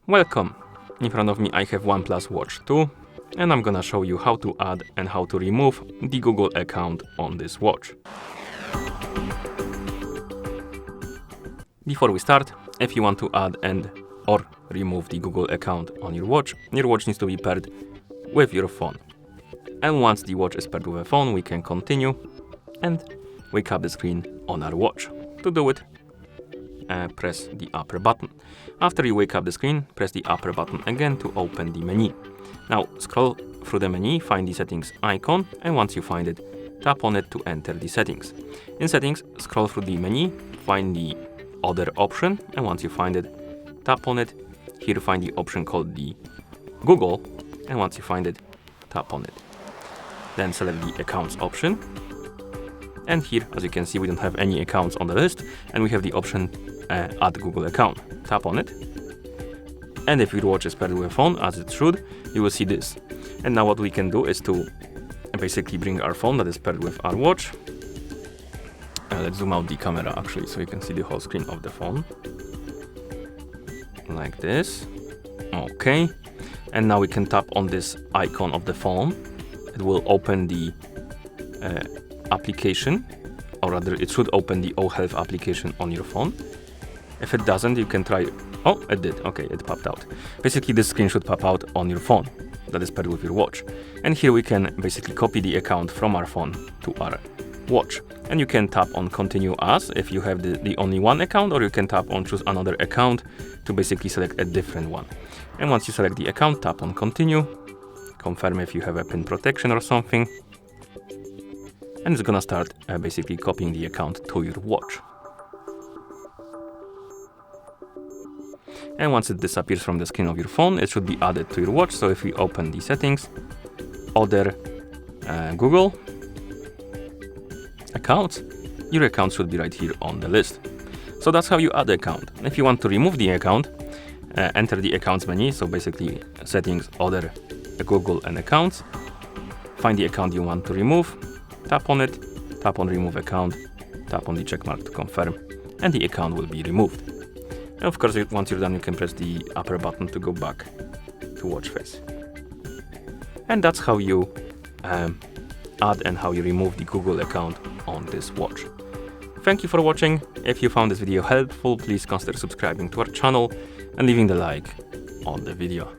Welcome! In front of me I have OnePlus Watch 2 and I'm gonna show you how to add and how to remove the Google account on this watch. Before we start, if you want to add and or remove the Google account on your watch needs to be paired with your phone. And once the watch is paired with a phone, we can continue and wake up the screen on our watch. To do it, press the upper button. After you wake up the screen, press the upper button again to open the menu. Now scroll through the menu, find the settings icon, and once you find it, tap on it to enter the settings. In settings, scroll through the menu, find the other option, and once you find it, tap on it. Here find the option called the Google, and once you find it, tap on it. Then select the accounts option. And here, as you can see, we don't have any accounts on the list, and we have the option add Google account. Tap on it. And if your watch is paired with a phone, as it should, you will see this. And now what we can do is to basically bring our phone that is paired with our watch. Let's zoom out the camera actually, so you can see the whole screen of the phone. Like this. Okay. And now we can tap on this icon of the phone. It will open the application, or rather it should open the OHealth application on your phone. If it doesn't, you can try. Oh, it did. Okay, it popped out. Basically, this screen should pop out on your phone that is paired with your watch. And here we can basically copy the account from our phone to our watch. And you can tap on continue as if you have the only one account, or you can tap on choose another account to basically select a different one. And once you select the account, tap on continue, confirm if you have a pin protection or something. And it's gonna start basically copying the account to your watch. And once it disappears from the screen of your phone, it should be added to your watch. So if we open the settings, other Google accounts, your account should be right here on the list. So that's how you add the account. If you want to remove the account, enter the accounts menu. So basically settings, other Google and accounts, find the account you want to remove, tap on it, tap on remove account, tap on the check mark to confirm, and the account will be removed. And of course, once you're done, you can press the upper button to go back to watch face. And that's how you add and how you remove the Google account on this watch. Thank you for watching. If you found this video helpful, please consider subscribing to our channel and leaving the like on the video.